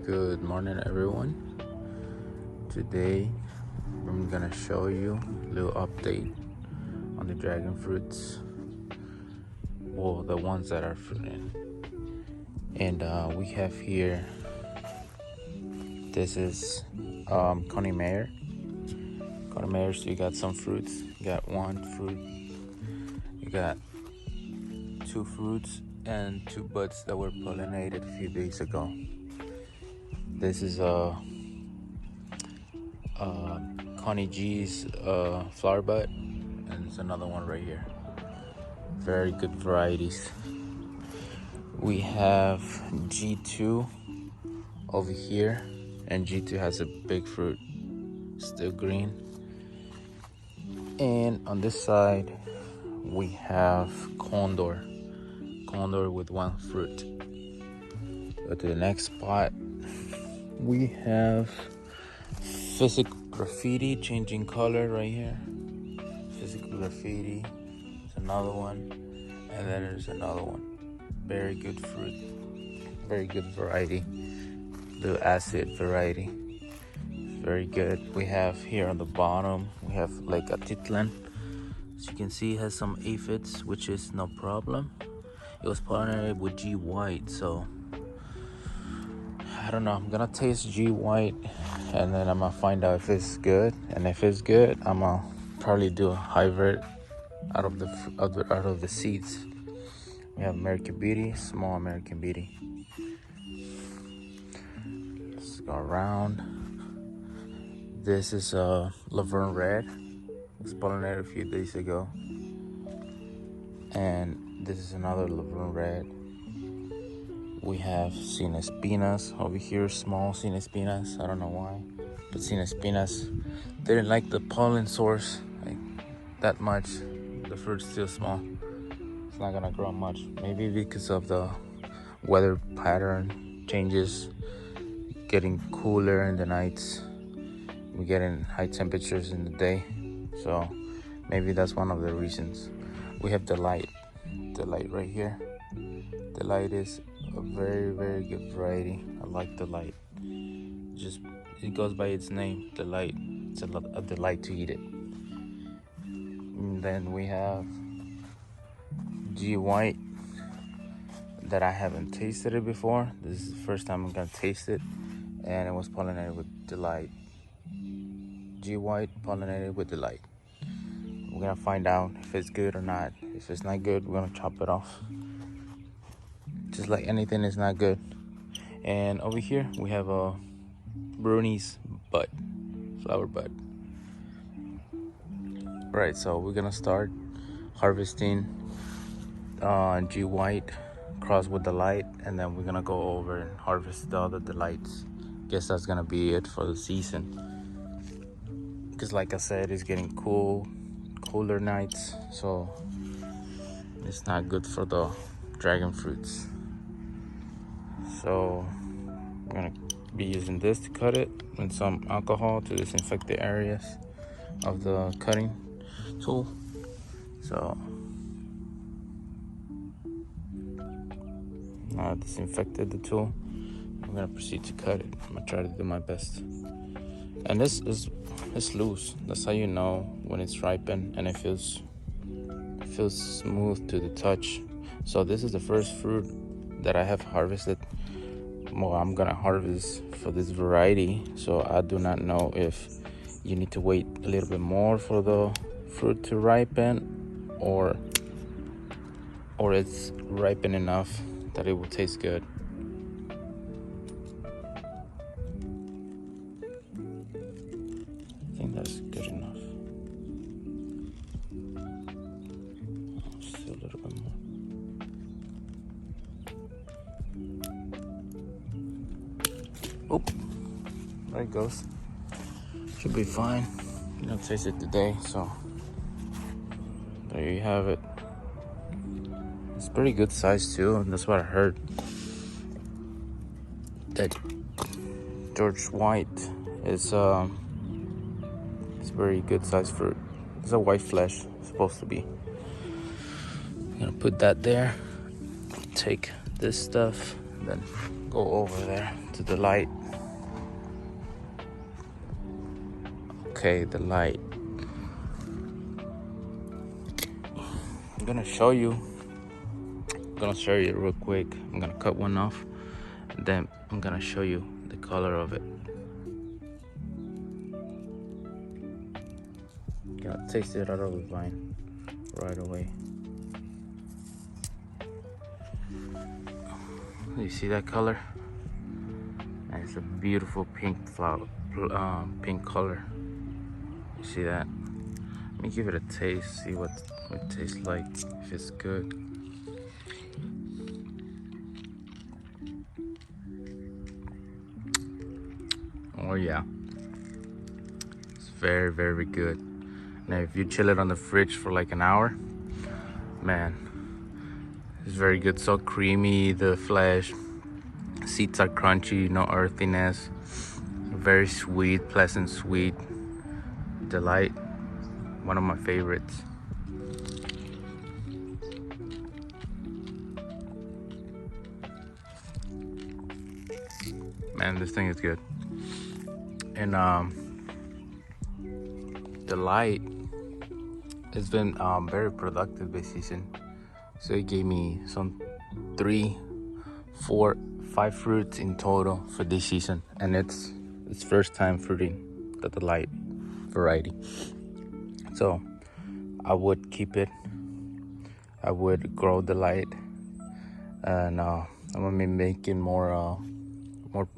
Good morning, everyone. Today, I'm gonna show you a little update on the dragon fruits. Well, the ones that are fruiting. And we have here, this is Coney Mayer. Coney Mayer, so you got some fruits. You got one fruit. You got two fruits and two buds that were pollinated a few days ago. This is Connie G's flower bud, and there's another one right here. Very good varieties. We have G2 over here, and G2 has a big fruit, still green. And on this side, we have Condor with one fruit. Go to the next spot. We have Physical Graffiti changing color right here. Physical Graffiti. There's another one, and then there's another one. Very good fruit, very good variety. The acid variety, very good. We have here on the bottom, we have like a Titlan. As you can see, it has some aphids, which is no problem. It was pollinated with G White, so I don't know. I'm gonna taste G White, and then I'm gonna find out if it's good. And if it's good, I'm gonna probably do a hybrid out of the seeds. We have American Beauty, small American Beauty. Let's go around. This is Laverne Red. It was pollinated a few days ago. And this is another Laverne Red. We have Cinespinas over here, small Cinespinas. I don't know why, but Cinespinas didn't like the pollen source like that much. The fruit's still small. It's not gonna grow much. Maybe because of the weather pattern changes, getting cooler in the nights. We're getting high temperatures in the day, so maybe that's one of the reasons. We have Delight right here. Delight is a very, very good variety. I like Delight. It goes by its name, Delight. It's a delight to eat it. And then we have G White that I haven't tasted it before. This is the first time I'm gonna taste it, and it was pollinated with Delight. G White pollinated with Delight. We're gonna find out if it's good or not. If it's not good, we're gonna chop it off. Just like anything is not good. And over here we have a Bruni's bud, flower bud. Right, so we're gonna start harvesting G White cross with Delight, and then we're gonna go over and harvest the other Delights. Guess that's gonna be it for the season, because like I said, it's getting cooler nights, so it's not good for the dragon fruits. So we're gonna be using this to cut it with some alcohol to disinfect the areas of the cutting tool. So now I disinfected the tool. I'm gonna proceed to cut it. I'm gonna try to do my best. And this is loose. That's how you know when it's ripened, and it feels smooth to the touch. So this is the first fruit that I have harvested. Well, I'm gonna harvest for this variety, so I do not know if you need to wait a little bit more for the fruit to ripen, or it's ripened enough that it will taste good. I think that's good enough. Still a little bit more. Oh, there it goes. Should be fine. You don't taste it today, so there you have it. It's pretty good size too, and that's what I heard. That George White is it's very good size fruit. It's a white flesh, it's supposed to be. I'm gonna put that there. Take this stuff, Then go over there to the light. Okay, the light. I'm gonna show you real quick. I'm gonna cut one off, and then I'm gonna show you the color of it. Gonna taste it out of the vine right away. You see that color? And it's a beautiful pink flower, pink color. You see that? Let me give it a taste, see what it tastes like, if it's good. Oh yeah, it's very, very good. Now if you chill it on the fridge for like an hour, man, it's very good. So creamy, the flesh, seeds are crunchy, no earthiness, very sweet, pleasant sweet. Delight, one of my favorites. Man, this thing is good. And Delight has been very productive this season. So it gave me some 3, 4, 5 fruits in total for this season, and it's first time fruiting the Delight variety. So I would keep it. I would grow Delight, and I'm gonna be making more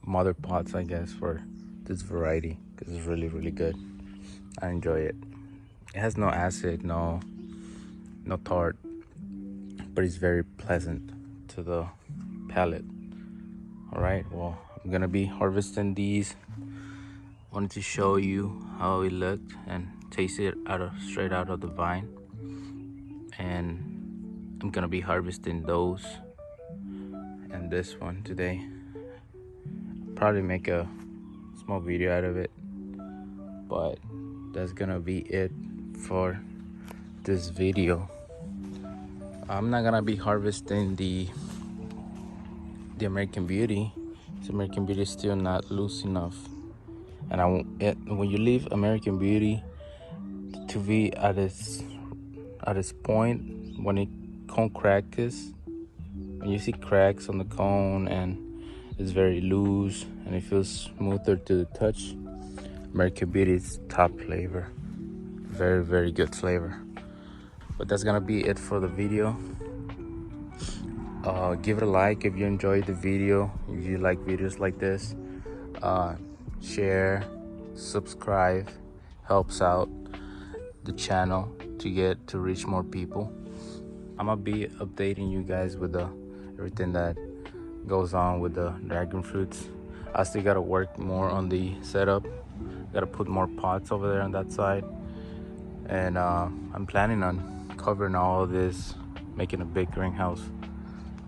mother pots, I guess, for this variety because it's really, really good. I enjoy it. It has no acid, no tart, but it's very pleasant to the palate. All right, well, I'm gonna be harvesting these. Wanted to show you how it looked and taste it straight out of the vine. And I'm gonna be harvesting those and this one today. Probably make a small video out of it, but that's gonna be it for this video. I'm not gonna be harvesting the American Beauty. This American Beauty is still not loose enough, and when you leave American Beauty to be at its point, when it cone cracks, when you see cracks on the cone and it's very loose and it feels smoother to the touch, American Beauty is top flavor. Very, very good flavor. But that's gonna be it for the video. Give it a like if you enjoyed the video. If you like videos like this, share, subscribe, helps out the channel to reach more people. I'm gonna be updating you guys with everything that goes on with the dragon fruits. I still gotta work more on the setup. Gotta put more pots over there on that side, and I'm planning on covering all of this, making a big greenhouse.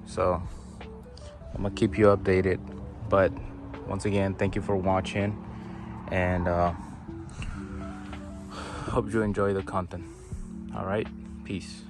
So I'm gonna keep you updated. But once again, thank you for watching, and hope you enjoy the content. All right, peace.